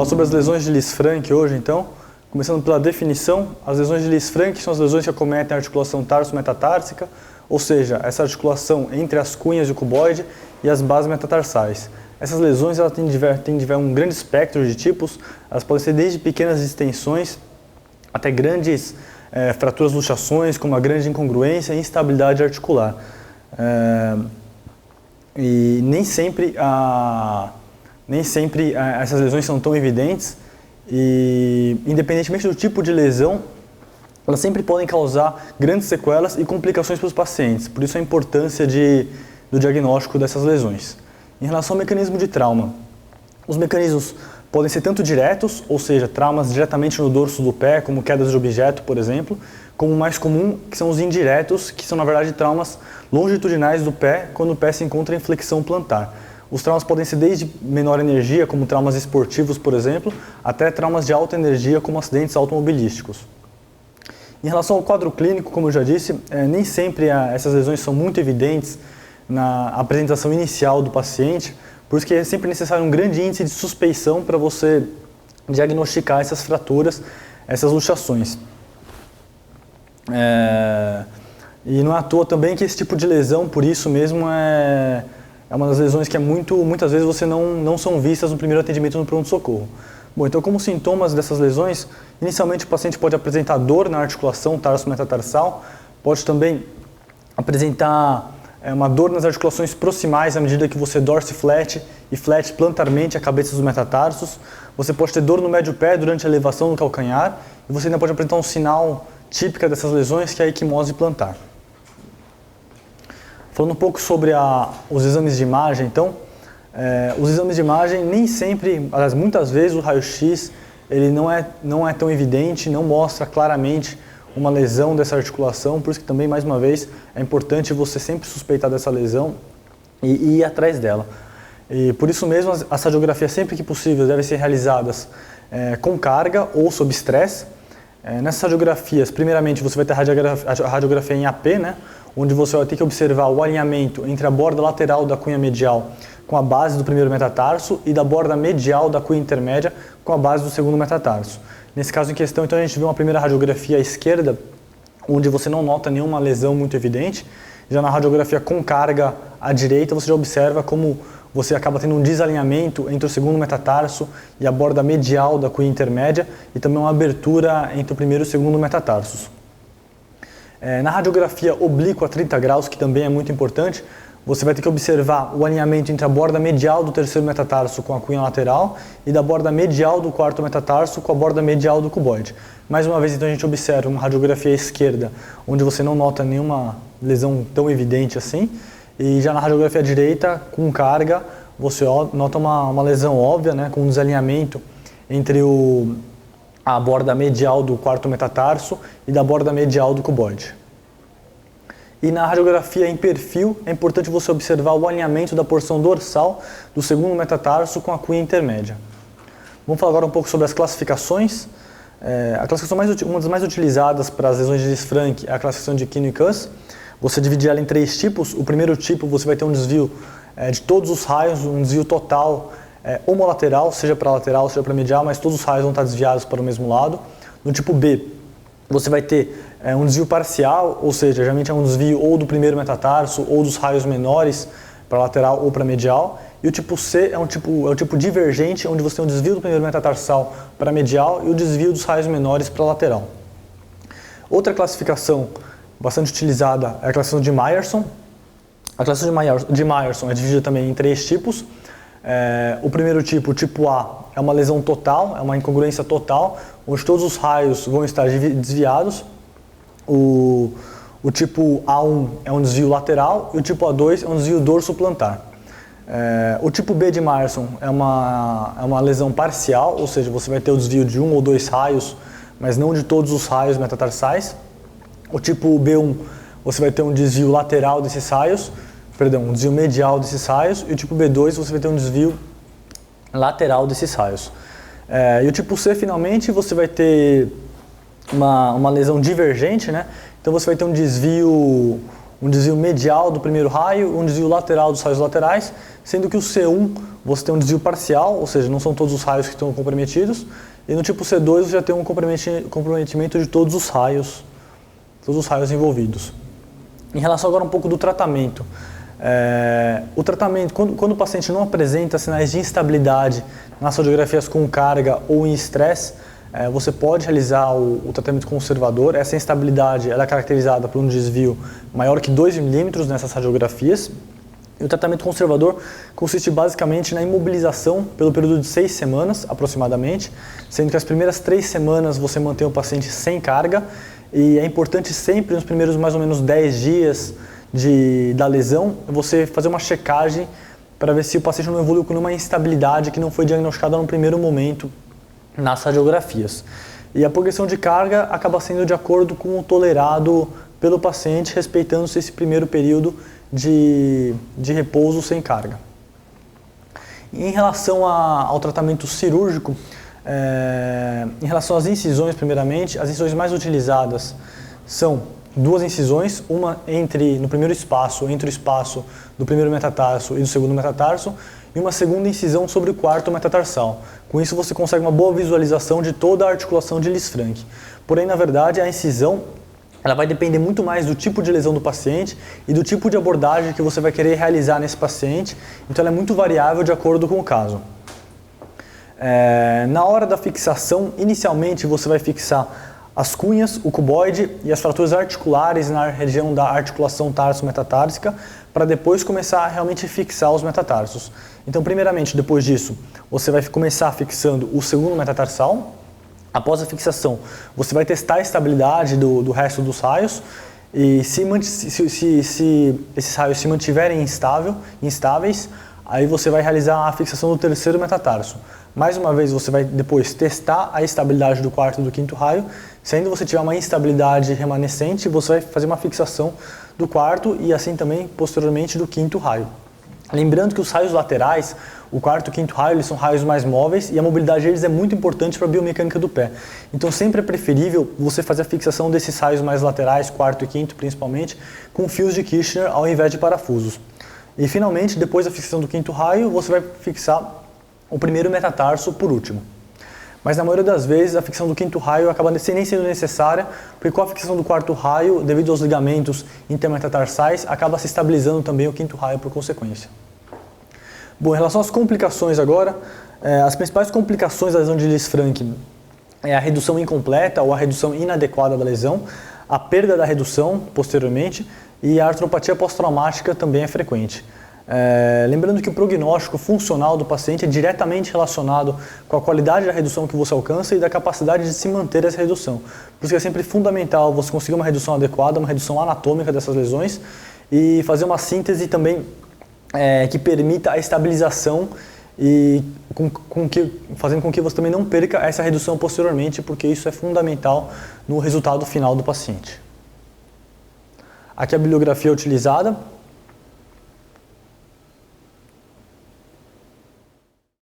falar sobre as lesões de Lisfranc hoje, então. Começando pela definição, as lesões de Lisfranc são as lesões que acometem a articulação tarso-metatársica, ou seja, essa articulação entre as cunhas e o cuboide e as bases metatarsais. Essas lesões elas têm um grande espectro de tipos, elas podem ser desde pequenas distensões até grandes fraturas, luxações, com uma grande incongruência e instabilidade articular. E nem sempre essas lesões são tão evidentes e, independentemente do tipo de lesão, elas sempre podem causar grandes sequelas e complicações para os pacientes. Por isso a importância do diagnóstico dessas lesões. Em relação ao mecanismo de trauma, os mecanismos podem ser tanto diretos, ou seja, traumas diretamente no dorso do pé, como quedas de objeto, por exemplo, como o mais comum, que são os indiretos, que são na verdade traumas longitudinais do pé, quando o pé se encontra em flexão plantar. Os traumas podem ser desde menor energia, como traumas esportivos, por exemplo, até traumas de alta energia, como acidentes automobilísticos. Em relação ao quadro clínico, como eu já disse, nem sempre essas lesões são muito evidentes na apresentação inicial do paciente, por isso que é sempre necessário um grande índice de suspeição para você diagnosticar essas fraturas, essas luxações. E não é à toa também que esse tipo de lesão, por isso mesmo, é uma das lesões que muitas vezes você não são vistas no primeiro atendimento no pronto-socorro. Bom, então como sintomas dessas lesões, inicialmente o paciente pode apresentar dor na articulação tarso-metatarsal, pode também apresentar uma dor nas articulações proximais à medida que você dorsiflete e flete plantarmente a cabeça dos metatarsos. Você pode ter dor no médio pé durante a elevação do calcanhar e você ainda pode apresentar um sinal típico dessas lesões, que é a equimose plantar. Falando um pouco sobre os exames de imagem, então, os exames de imagem nem sempre, aliás, muitas vezes o raio-x ele não é tão evidente, não mostra claramente uma lesão dessa articulação, por isso que também, mais uma vez, é importante você sempre suspeitar dessa lesão e ir atrás dela. E por isso mesmo, as radiografias, sempre que possível, devem ser realizadas com carga ou sob estresse. Nessas radiografias, primeiramente, você vai ter a radiografia em AP, né, onde você vai ter que observar o alinhamento entre a borda lateral da cunha medial com a base do primeiro metatarso e da borda medial da cunha intermédia com a base do segundo metatarso. Nesse caso em questão, então, a gente vê uma primeira radiografia à esquerda, onde você não nota nenhuma lesão muito evidente. Já na radiografia com carga à direita, você já observa como você acaba tendo um desalinhamento entre o segundo metatarso e a borda medial da cunha intermédia e também uma abertura entre o primeiro e o segundo metatarsos. Na radiografia oblíqua a 30 graus, que também é muito importante, você vai ter que observar o alinhamento entre a borda medial do terceiro metatarso com a cunha lateral e da borda medial do quarto metatarso com a borda medial do cuboide. Mais uma vez, então, a gente observa uma radiografia à esquerda, onde você não nota nenhuma lesão tão evidente assim, e já na radiografia à direita, com carga, você nota uma lesão óbvia, né, com um desalinhamento entre a borda medial do quarto metatarso e da borda medial do cuboide. E na radiografia em perfil, é importante você observar o alinhamento da porção dorsal do segundo metatarso com a cunha intermédia. Vamos falar agora um pouco sobre as classificações. A classificação uma das mais utilizadas para as lesões de Lisfranc é a classificação de Quino e Kuss. Você divide ela em 3 tipos. O primeiro tipo, você vai ter um desvio de todos os raios, um desvio total homolateral, seja para lateral, seja para medial, mas todos os raios vão estar desviados para o mesmo lado. No tipo B, você vai ter um desvio parcial, ou seja, geralmente é um desvio ou do primeiro metatarso ou dos raios menores para lateral ou para medial. E o tipo C é o tipo divergente, onde você tem um desvio do primeiro metatarsal para medial e o desvio dos raios menores para lateral. Outra classificação bastante utilizada é a classificação de Myerson. A classificação de Myerson é dividida também em 3 tipos. O primeiro tipo, o tipo A, é uma lesão total, é uma incongruência total, onde todos os raios vão estar desviados. O tipo A1 é um desvio lateral e o tipo A2 é um desvio dorso-plantar. O tipo B de Myerson é uma lesão parcial, ou seja, você vai ter o desvio de 1 ou 2 raios, mas não de todos os raios metatarsais. O tipo B1, você vai ter um desvio lateral desses raios, um desvio medial desses raios, e o tipo B2 você vai ter um desvio lateral desses raios. E o tipo C, finalmente, você vai ter uma lesão divergente, né? Então você vai ter um desvio um desvio medial do primeiro raio, um desvio lateral dos raios laterais, sendo que o C1 você tem um desvio parcial, ou seja, não são todos os raios que estão comprometidos, e no tipo C2 você já tem um comprometimento de todos os raios envolvidos. Em relação agora um pouco do tratamento, o tratamento, quando o paciente não apresenta sinais de instabilidade nas radiografias com carga ou em estresse, você pode realizar o tratamento conservador. Essa instabilidade ela é caracterizada por um desvio maior que 2 milímetros nessas radiografias. E o tratamento conservador consiste basicamente na imobilização pelo período de 6 semanas, aproximadamente, sendo que as primeiras 3 semanas você mantém o paciente sem carga, e é importante sempre, nos primeiros mais ou menos 10 dias da lesão, você fazer uma checagem para ver se o paciente não evoluiu com nenhuma instabilidade que não foi diagnosticada no primeiro momento nas radiografias. E a progressão de carga acaba sendo de acordo com o tolerado pelo paciente, respeitando-se esse primeiro período de repouso sem carga. Em relação ao tratamento cirúrgico, em relação às incisões, primeiramente, as incisões mais utilizadas são 2 incisões, uma no primeiro espaço, entre o espaço do primeiro metatarso e do segundo metatarso, e uma segunda incisão sobre o quarto metatarsal. Com isso você consegue uma boa visualização de toda a articulação de Lisfranc. Porém, na verdade, a incisão ela vai depender muito mais do tipo de lesão do paciente e do tipo de abordagem que você vai querer realizar nesse paciente, então ela é muito variável de acordo com o caso. Na hora da fixação, inicialmente você vai fixar as cunhas, o cuboide e as fraturas articulares na região da articulação tarso-metatársica, para depois começar a realmente fixar os metatarsos. Então, primeiramente, depois disso, você vai começar fixando o segundo metatarsal. Após a fixação, você vai testar a estabilidade do resto dos raios, e se esses raios se mantiverem instáveis, aí você vai realizar a fixação do terceiro metatarso. Mais uma vez, você vai depois testar a estabilidade do quarto e do quinto raio. Se ainda você tiver uma instabilidade remanescente, você vai fazer uma fixação do quarto e assim também, posteriormente, do quinto raio. Lembrando que os raios laterais, o quarto e o quinto raio, eles são raios mais móveis e a mobilidade deles é muito importante para a biomecânica do pé. Então sempre é preferível você fazer a fixação desses raios mais laterais, quarto e quinto principalmente, com fios de Kirchner ao invés de parafusos. E finalmente, depois da fixação do quinto raio, você vai fixar o primeiro metatarso por último. Mas na maioria das vezes a fixação do quinto raio acaba nem sendo necessária, porque com a fixação do quarto raio, devido aos ligamentos intermetatarsais, acaba se estabilizando também o quinto raio por consequência. Bom, em relação às complicações agora, as principais complicações da lesão de Lisfranc é a redução incompleta ou a redução inadequada da lesão, a perda da redução posteriormente e a artropatia pós-traumática também é frequente. Lembrando que o prognóstico funcional do paciente é diretamente relacionado com a qualidade da redução que você alcança e da capacidade de se manter essa redução. Por isso que é sempre fundamental você conseguir uma redução adequada, uma redução anatômica dessas lesões e fazer uma síntese também que permita a estabilização e fazendo com que você também não perca essa redução posteriormente, porque isso é fundamental no resultado final do paciente. Aqui a bibliografia utilizada.